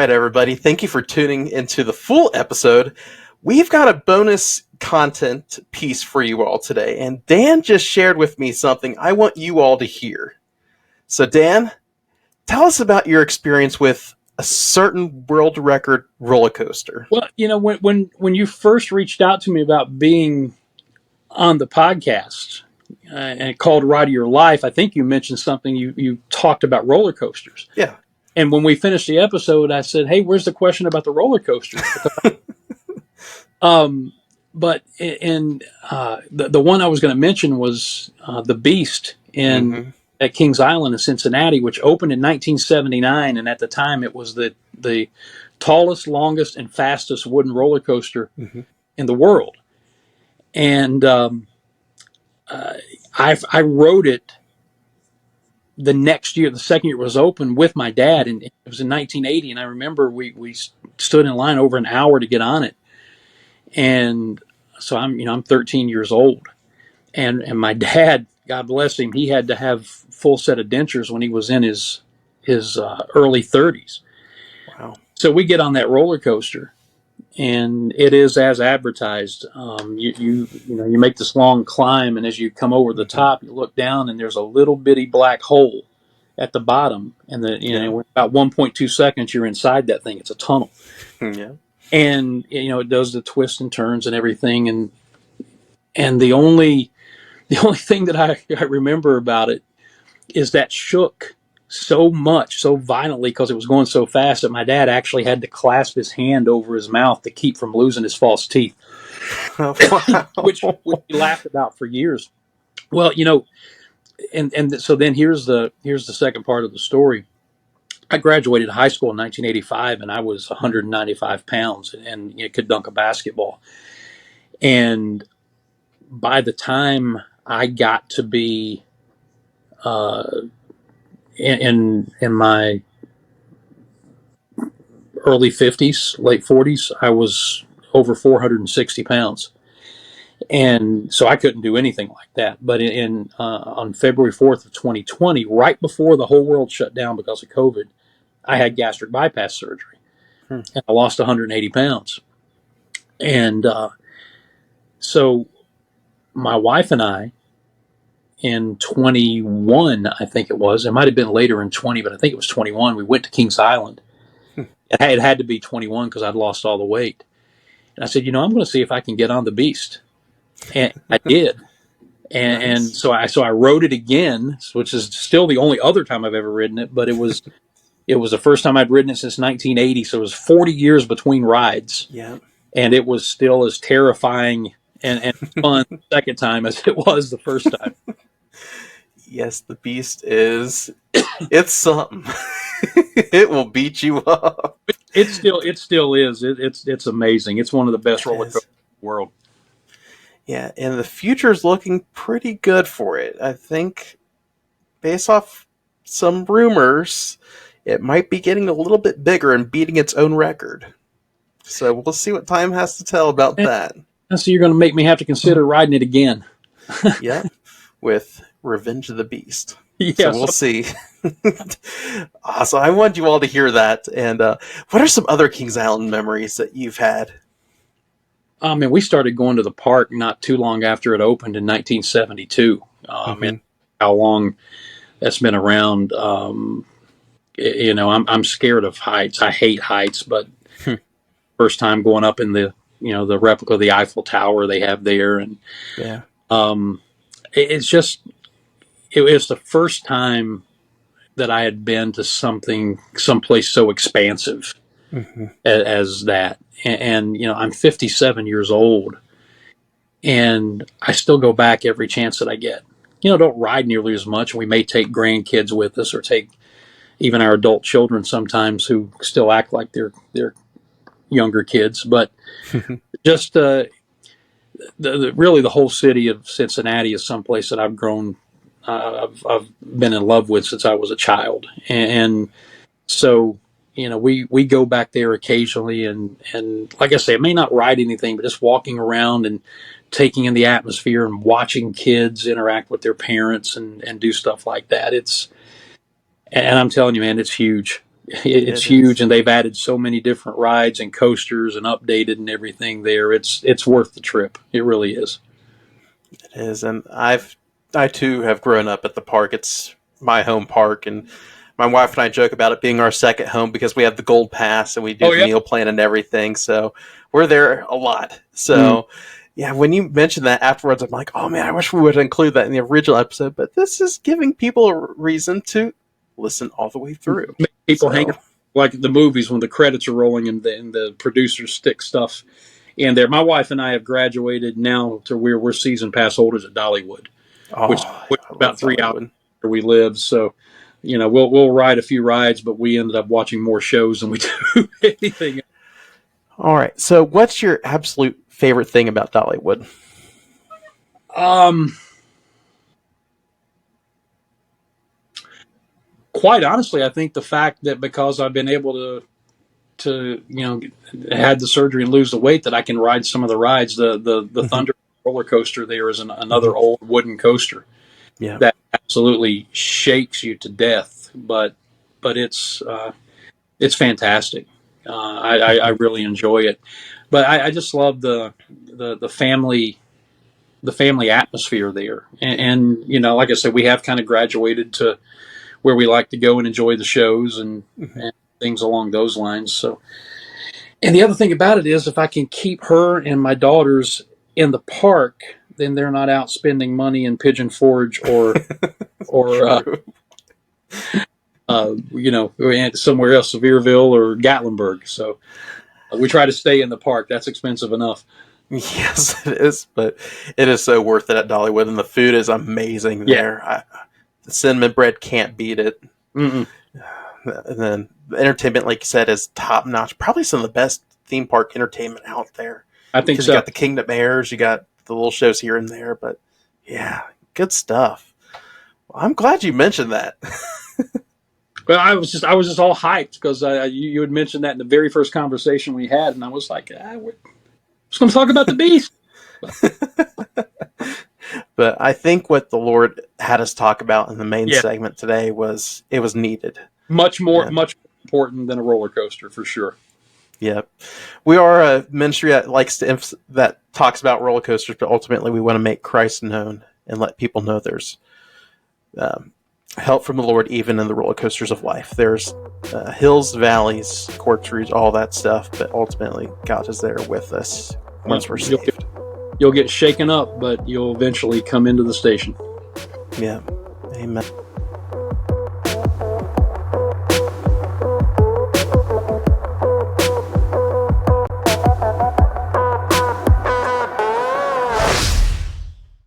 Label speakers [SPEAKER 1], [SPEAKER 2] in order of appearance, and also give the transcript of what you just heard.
[SPEAKER 1] right, everybody. Thank you for tuning into the full episode. We've got a bonus content piece for you all today, and Dan just shared with me something I want you all to hear. So, Dan, tell us about your experience with a certain world record roller coaster.
[SPEAKER 2] Well, when you first reached out to me about being on the podcast and called Ride of Your Life, I think you mentioned something. You talked about roller coasters.
[SPEAKER 1] Yeah.
[SPEAKER 2] And when we finished the episode, I said, "Hey, where's the question about the roller coasters?" But the one I was going to mention was the Beast at Kings Island in Cincinnati, which opened in 1979, and at the time it was the tallest, longest, and fastest wooden roller coaster in the world. And I rode it the next year, the second year it was open, with my dad, and it was in 1980. And I remember we stood in line over an hour to get on it. And so I'm 13 years old, and my dad, God bless him, he had to have full set of dentures when he was in his early 30s.
[SPEAKER 1] Wow.
[SPEAKER 2] So we get on that roller coaster, and it is as advertised. You make this long climb, and as you come over the top, you look down, and there's a little bitty black hole at the bottom, and about 1.2 seconds you're inside that thing. It's a tunnel.
[SPEAKER 1] Yeah.
[SPEAKER 2] And it does the twists and turns and everything, and the only thing that I remember about it is that shook so much, so violently, because it was going so fast, that my dad actually had to clasp his hand over his mouth to keep from losing his false teeth.
[SPEAKER 1] Wow.
[SPEAKER 2] which we laughed about for years. Well, and so then here's the second part of the story. I graduated high school in 1985, and I was 195 pounds and could dunk a basketball. And by the time I got to be in my early 50s, late 40s, I was over 460 pounds. And so I couldn't do anything like that. But on February 4th of 2020, right before the whole world shut down because of COVID, I had gastric bypass surgery. And I lost 180 pounds. And so my wife and I, in 21, I think it was, it might have been later in 20, but I think it was 21, we went to Kings Island. It had to be 21 because I'd lost all the weight. And I said, I'm going to see if I can get on the Beast. And I did. And
[SPEAKER 1] Nice.
[SPEAKER 2] so I rode it again, which is still the only other time I've ever ridden it, but it was the first time I'd ridden it since 1980. So it was 40 years between rides.
[SPEAKER 1] Yeah.
[SPEAKER 2] And it was still as terrifying and fun the second time as it was the first time.
[SPEAKER 1] Yes, the Beast it's something. It will beat you up.
[SPEAKER 2] It still is. It's amazing. It's one of the best roller coasters in the world.
[SPEAKER 1] Yeah, and the future's looking pretty good for it. I think, based off some rumors, it might be getting a little bit bigger and beating its own record. So we'll see what time has to tell about that.
[SPEAKER 2] So you're going to make me have to consider riding it again.
[SPEAKER 1] Yeah, with Revenge of the Beast.
[SPEAKER 2] Yeah,
[SPEAKER 1] so we'll see. Awesome. I want you all to hear that. And what are some other Kings Island memories that you've had?
[SPEAKER 2] We started going to the park not too long after it opened in 1972. And how long that's been around. I'm scared of heights. I hate heights, but first time going up in the replica of the Eiffel Tower they have there, and
[SPEAKER 1] yeah,
[SPEAKER 2] it was the first time that I had been to someplace so expansive as that. And I'm 57 years old, and I still go back every chance that I get. Don't ride nearly as much. We may take grandkids with us, or take even our adult children sometimes, who still act like they're younger kids. But just really the whole city of Cincinnati is someplace that I've grown. I've been in love with since I was a child, and so we go back there occasionally, and like I say, I may not ride anything, but just walking around and taking in the atmosphere and watching kids interact with their parents and do stuff like that. And I'm telling you, man, it's huge. It's huge, and they've added so many different rides and coasters and updated and everything there. It's worth the trip. It really is.
[SPEAKER 1] It is, and I too have grown up at the park. It's my home park, and my wife and I joke about it being our second home because we have the gold pass and we do the meal plan and everything. So we're there a lot. So yeah, when you mentioned that afterwards, I'm like, oh man, I wish we would include that in the original episode. But this is giving people a reason to listen all the way through.
[SPEAKER 2] People hang up like the movies when the credits are rolling and the producers stick stuff in there. My wife and I have graduated now to where we're season pass holders at Dollywood, which is about 3 hours where we live. So, you know, we'll ride a few rides, but we ended up watching more shows than we do anything.
[SPEAKER 1] All right. So, what's your absolute favorite thing about Dollywood?
[SPEAKER 2] Quite honestly, I think the fact that because I've been able to had the surgery and lose the weight, that I can ride some of the rides. The Thunder roller coaster there is another old wooden coaster that absolutely shakes you to death, but it's fantastic. I really enjoy it, but I just love the family atmosphere there, and you know, like I said, we have kind of graduated to where we like to go and enjoy the shows and things along those lines. So, and the other thing about it is, if I can keep her and my daughters in the park, then they're not out spending money in Pigeon Forge or you know, somewhere else, Sevierville or Gatlinburg. So we try to stay in the park. That's expensive enough.
[SPEAKER 1] Yes, it is, but it is so worth it at Dollywood, and the food is amazing there. The cinnamon bread can't beat it. And then the entertainment, like you said, is top notch. Probably some of the best theme park entertainment out there.
[SPEAKER 2] I think so.
[SPEAKER 1] You got the Kingdom Airs, you got the little shows here and there, but yeah, good stuff. Well, I'm glad you mentioned that.
[SPEAKER 2] Well, I was just all hyped because you had mentioned that in the very first conversation we had, and I was like, we're just going to talk about the Beast.
[SPEAKER 1] But I think what the Lord had us talk about in the main segment today was needed.
[SPEAKER 2] Much more important than a roller coaster, for sure.
[SPEAKER 1] Yep. We are a ministry that talks about roller coasters, but ultimately we want to make Christ known and let people know there's help from the Lord even in the roller coasters of life. There's hills, valleys, corkscrews, all that stuff, but ultimately God is there with us once we're saved.
[SPEAKER 2] You'll get shaken up, but you'll eventually come into the station.
[SPEAKER 1] Yeah. Amen.